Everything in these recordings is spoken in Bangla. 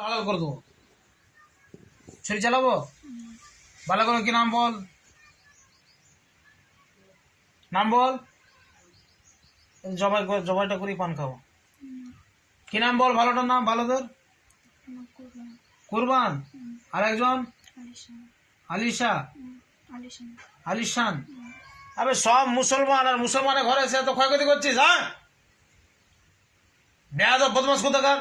হালাল করে দেবো। ছুরি চালাবো। ভালো করে কি নাম বল, নাম বল। জবাই জবাইটা করি পান খাবো। কি নাম বল, ভালোটার নাম, ভালোদের। কুরবান। আর একজন আলিশা, আলিশান। আবে সব মুসলমান, আর মুসলমানের ঘরে এসে তো ক্ষয়ক্ষতি করছিস। হ্যাঁ, বেয়াদব বদমাস কোথাকার।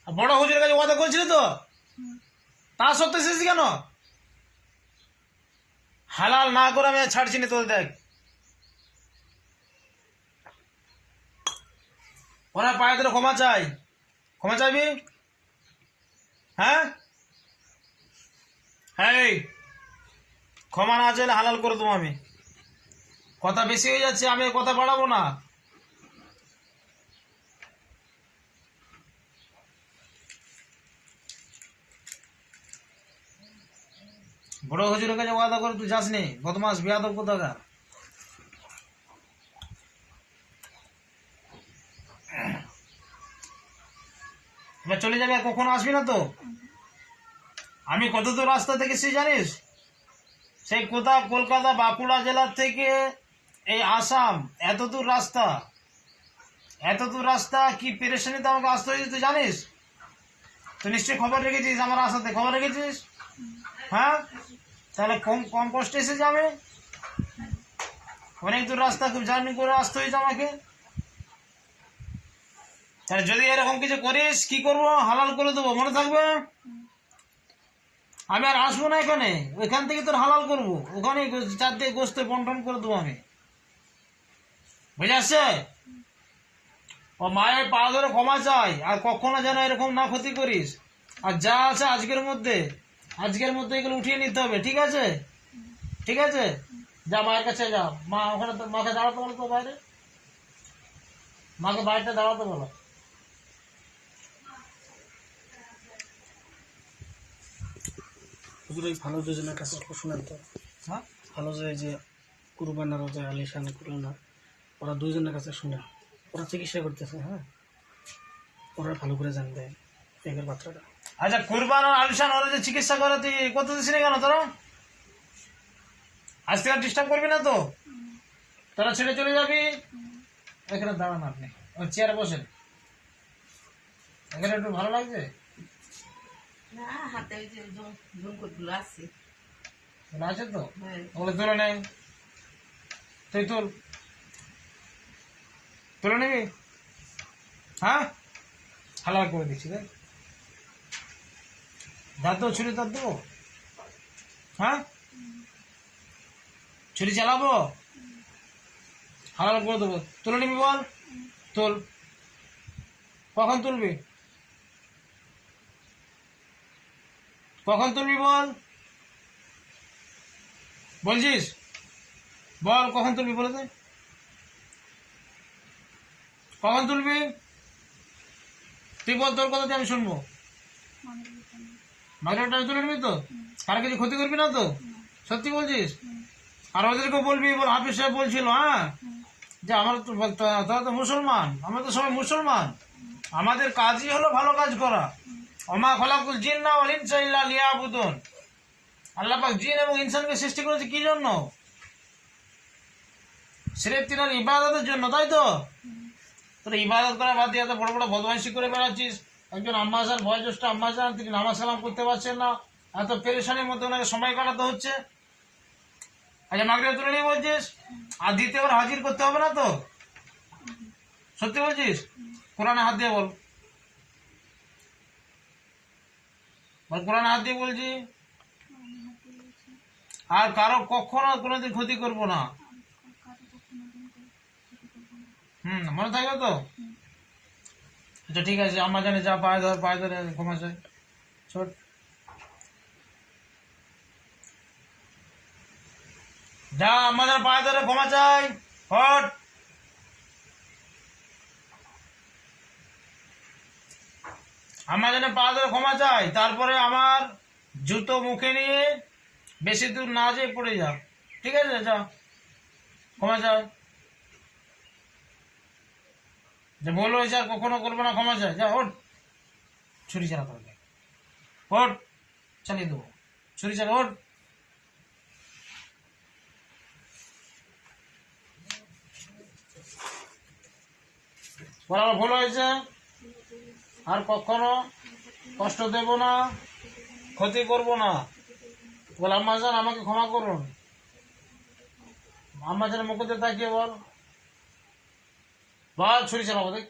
বড় হুজুরের কাছে ওয়াদা করছিলি তো, তা সত্ত্বে এসেছিস কেন? হালাল না করে আমি ছাড়ছি না তোদের। দেখ, ওরা পায়ে ধরে ক্ষমা চাই। ক্ষমা চাইবি? হ্যাঁ, এই ক্ষমা না চাইলে হালাল করে দেবো আমি। কথা বেশি হয়ে যাচ্ছে, আমি কথা বাড়াবো না। বড় হুজুরের কাছে ওয়াদা করে তুই যাসনি, বদমাস বেয়াদব কোথাকার। এবার চলে যাবে, আর কখনো আসবি না তো। আমি কত দূর রাস্তা দেখেছি জানিস? সেই কোথা কলকাতা বাঁকুড়া জেলার থেকে এই আসাম, এত দূর রাস্তা, এত দূর রাস্তা কি পেরেশানিতে আমাকে আসতে হয়েছে তুই জানিস? তুই নিশ্চয়ই খবর রেখেছিস, আমার আসাতে খবর রেখেছিস। হ্যাঁ, তাহলে কম কম কষ্টে এসেছি আমি। অনেক দূর রাস্তা খুব জার্নি করে আসতে হয়েছে আমাকে। তাহলে যদি এরকম কিছু করিস, কি করবো? হালাল করে দেবো, মনে থাকবে। আমি আর আসবো না এখানে, ওইখান থেকে তোর হালাল করবো, ওখানে চারদিকে গোস্ত বন্টন করে দেবো আমি। বুঝে আসছে? ও মায়ের পা ধরে ক্ষমা চাই, আর কখনো যেন এরকম না ক্ষতি করিস। আর যা আছে আজকের মধ্যে এগুলো উঠিয়ে নিতে হবে, ঠিক আছে? ঠিক আছে, যা মায়ের কাছে যা। মা ওখানে তো, মাকে দাঁড়াতে বলো তো বাইরে, মাকে বাইরটা দাঁড়াতে বলো। হুজুর, এই ভালো দুজনের কাছে একটু শুনেন তো। হ্যাঁ, ভালো যে কুরবান আর যে আলিশান কুরবান, ওরা দুইজনের কাছে শুনে, ওরা চিকিৎসা করতেছে। হ্যাঁ, ওরা ভালো করে জানবে এগের বাচ্চাটা। আচ্ছা, কুরবান আর আলিশান ওরা যে চিকিৎসা করে, তুই কত দিস না কেন তোরা? আজ থেকে ডিস্টার্ব করবি না তো? তোরা ছেড়ে চলে যাবি। এখানে দাঁড়ান আপনি, ওই চেয়ারে বসেন। এখানে একটু ভালো লাগছে না, হাতে ওই যে ঝুমকোগুলো আছে। আছে তো, হ্যাঁ। ওগুলো তুলে নেই। তুই তুলে নিবি। হ্যাঁ, হালাল করে দিচ্ছি। দেখ, দাঁত দেবো, ছুরি দাঁত দেবো। হ্যাঁ, ছুরি চালাবো, হালাল করে দেবো। তুলে নিবি বল, তুল। কখন তুলবি, কখন তুলবি বল, বলছিস? বল কখন তুলবি, বলে দে। কখন তুলবি তুই বল, তোর কথা দিয়ে আমি শুনবো। মাগরিবের টাইমে তুলে নিবি তো? কার কিছু ক্ষতি করবি না তো? সত্যি বলছিস? আর ওদেরকে বলবি, বল হাফিজ সাহেব বলছিল, হ্যাঁ, যে আমার তো, তোরা তো মুসলমান, আমরা তো সবাই মুসলমান, আমাদের কাজই হলো ভালো কাজ করা। ওমা খলাকুল জিন্না ওয়াল ইনসা ইল্লা লিয়াবুদুন। আল্লাহ পাক জিন এবং ইনসানকে সৃষ্টি করেছে কি জন্য? সিরেফ তিনার ইবাদতের জন্য, তাই তো? তোরা ইবাদত করা বাদ দিয়ে এত বড় বড় বদমাইশি করে বেড়াচ্ছিস। একজন আম্মাজান, বয়োজ্যেষ্ঠ আম্মাজান, তিনি নামাজ সালাম করতে পারছেন না, এত পেরেশানির মধ্যে ওনাকে সময় কাটাতে হচ্ছে। আচ্ছা, মাগরিব তুলে নিয়ে বলছিস, আর দ্বিতীয়বার হাজির করতে হবে না তো? সত্যি বলছিস? কোরআনে হাত দিয়ে বল, বল কোরআনে হাত দিয়ে বলছি। আর কারো কখনো কোনোদিন ক্ষতি করবো না। মনে থাকবে তো? আচ্ছা ঠিক আছে, আমার জানি, যা পায়ে ধরে ক্ষমা চাই। ছোট যা, আমাদের পায়ে ধরে ক্ষমা চাই। হট। আমার জন্য পা ধরে ক্ষমা চাই, তারপরে আমার জুতো মুখে নিয়ে বেশি দূর না যেয়ে পড়ে যা। ঠিক আছে, যা ক্ষমা চাই। যে বললো, যা কখনো করবো না, ক্ষমা চাই, যা ওঠ। ছুরি চালাতে হবে। ওঠ, চালিয়ে দেবো, ছুরি চালা, ওঠ। বল আমার ভুল হয়েছে, আর কখনো কষ্ট দেব না, ক্ষতি করব না। বল আম্মা জান আমাকে ক্ষমা করুন। আম্মা জান মুখে তাকিয়ে বল, বল ছুরি চালাবো দেখ,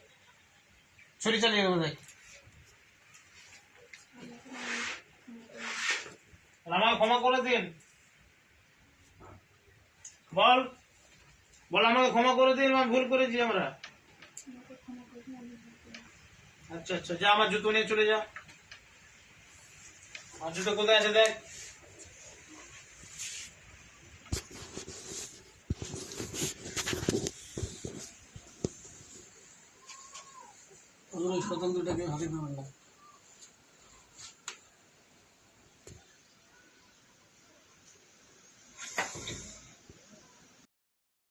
ছুরি চালিয়ে দেবো দেখ। আমাকে ক্ষমা করে দিন, বল, বল আমাকে ক্ষমা করে দিন, আমি ভুল করেছি আমরা। আচ্ছা আচ্ছা, যা আমার জুতো নিয়ে চলে যা। আর জুতো কোথায় আছে দেখ। ওই শতান দুটাকে হাতে পাবেন না।